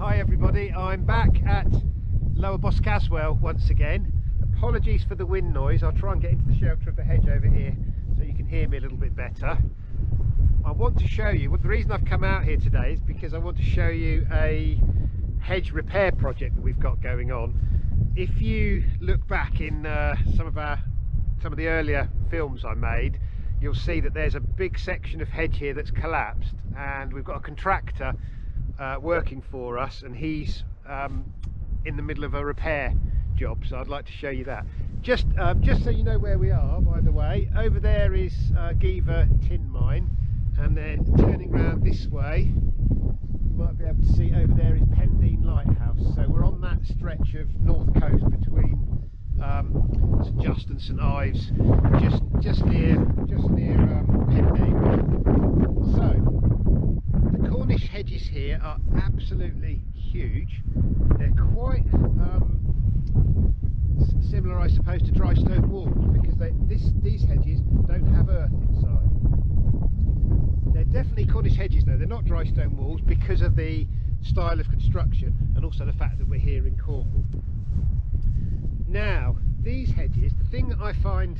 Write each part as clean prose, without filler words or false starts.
Hi everybody, I'm back at Lower Boscaswell once again. Apologies for the wind noise. I'll try and get into the shelter of the hedge over here so you can hear me a little bit better. I want to show you, the reason I've come out here today is because I want to show you a hedge repair project that we've got going on. If you look back in some of the earlier films I made, you'll see that there's a big section of hedge here that's collapsed, and we've got a contractor working for us, and he's in the middle of a repair job, so I'd like to show you that. Just so you know where we are, by the way, over there is Giva Tin Mine, and then turning round this way you might be able to see over there is Pendeen Lighthouse. So we're on that stretch of north coast between St Just and St Ives, just near Pendeen. So the Cornish hedges here are absolutely huge. They're quite similar, I suppose, to dry stone walls, because these hedges don't have earth inside. They're definitely Cornish hedges though, they're not dry stone walls because of the style of construction and also the fact that we're here in Cornwall. Now, these hedges, the thing that I find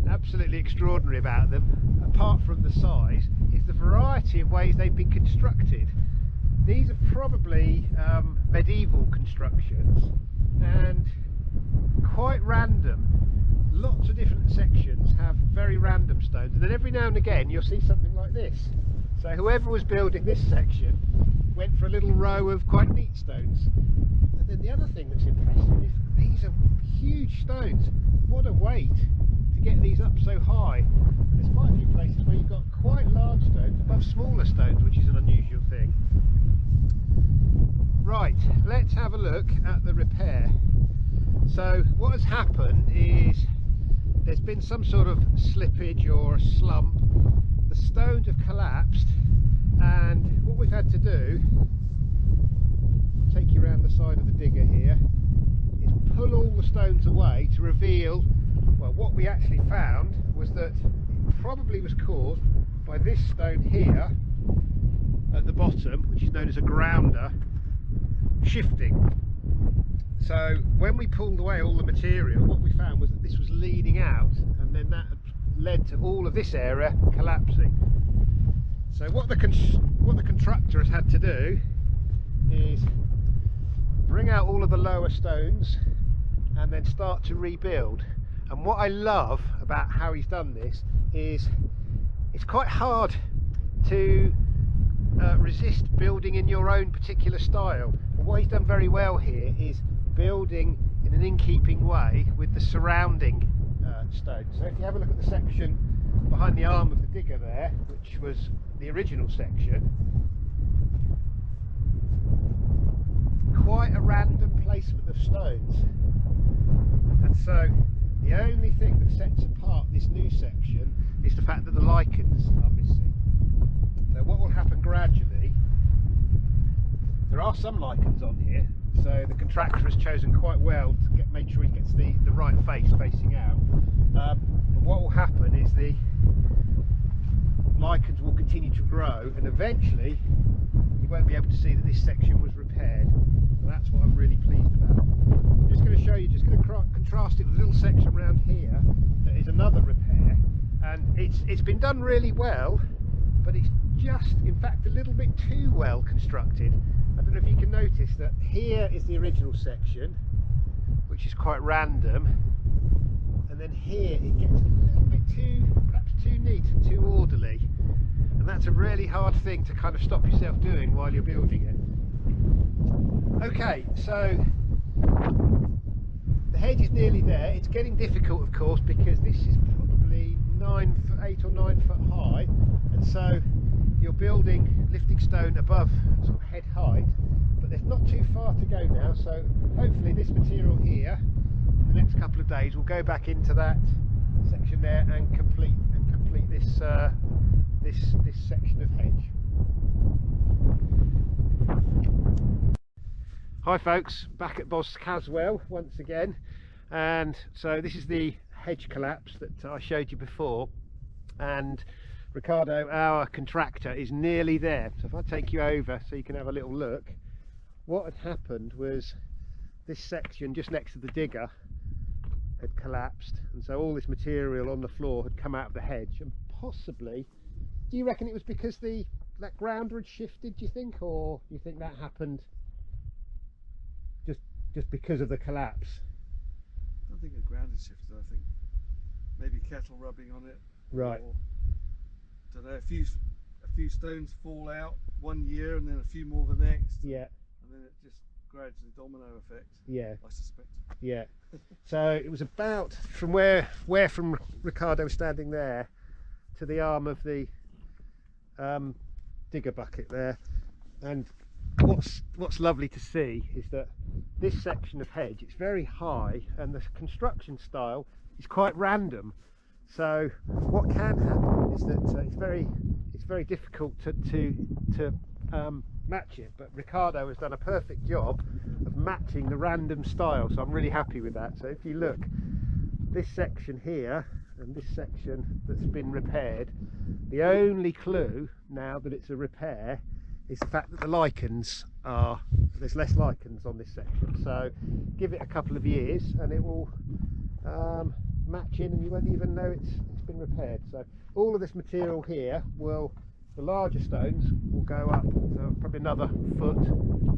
absolutely extraordinary about them, apart from the size, is the variety of ways they've been constructed. These are probably medieval constructions and quite random. Lots of different sections have very random stones, and then every now and again you'll see something like this. So whoever was building this section went for a little row of quite neat stones. And then the other thing that's impressive is these are huge stones. What a weight to get these up so high. There's quite a few places where you've got quite large stones above smaller stones, which is an unusual thing. Right, let's have a look at the repair. So what has happened is there's been some sort of slippage or a slump. The stones have collapsed, and what we've had to do, I'll take you around the side of the digger here, is pull all the stones away to reveal, well, what we actually found was that it probably was caused by this stone here at the bottom, which is known as a grounder, shifting. So when we pulled away all the material, what we found was that this was leaning out, and then that led to all of this area collapsing. So what the contractor has had to do is bring out all of the lower stones and then start to rebuild. And what I love about how he's done this is it's quite hard to resist building in your own particular style. But what he's done very well here is building in an in-keeping way with the surrounding stones. So if you have a look at the section behind the arm of the digger there, which was the original section, quite a random placement of stones. And so the only thing that sets apart this new section is the fact that the lichens are missing. So what will happen gradually, there are some lichens on here, so the contractor has chosen quite well to make sure he gets the right face facing out. But what will happen is the lichens will continue to grow, and eventually you won't be able to see that this section was repaired. And that's what I'm really pleased about. I'm just going to show you, just going to contrast it with a little section around here that is another repair, and it's been done really well, but it's just, in fact, a little bit too well constructed. I don't know if you can notice that here is the original section, which is quite random, and then here it gets a little bit perhaps too neat and too orderly, and that's a really hard thing to kind of stop yourself doing while you're building it. Okay, so the hedge is nearly there. It's getting difficult, of course, because this is probably 8 or 9 foot high, and so you're building lifting stone above sort of head height, but there's not too far to go now. So hopefully this material here in the next couple of days will go back into that section there and complete this this section of hedge. Hi folks, back at Boscaswell once again, and so this is the hedge collapse that I showed you before, and Ricardo, our contractor, is nearly there. So if I take you over so you can have a little look, what had happened was this section just next to the digger had collapsed, and so all this material on the floor had come out of the hedge. And possibly, do you reckon it was because that grounder had shifted, do you think, or do you think that happened just because of the collapse? I don't think the ground is shifted. I think maybe cattle rubbing on it. Right. Or, don't know, a few stones fall out one year and then a few more the next. Yeah. And then it just gradually domino effect. Yeah. I suspect. Yeah. So it was about from where from Ricardo was standing there to the arm of the digger bucket there. And what's lovely to see is that this section of hedge, it's very high and the construction style is quite random. So what can happen is that it's very difficult to match it, but Ricardo has done a perfect job of matching the random style, so I'm really happy with that. So if you look, this section here and this section that's been repaired, the only clue now that it's a repair is the fact that the lichens there's less lichens on this section. So give it a couple of years and it will match in and you won't even know it's been repaired. So all of this material here the larger stones will go up, so probably another foot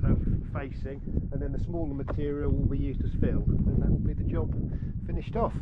of facing, and then the smaller material will be used as fill, and then that will be the job finished off.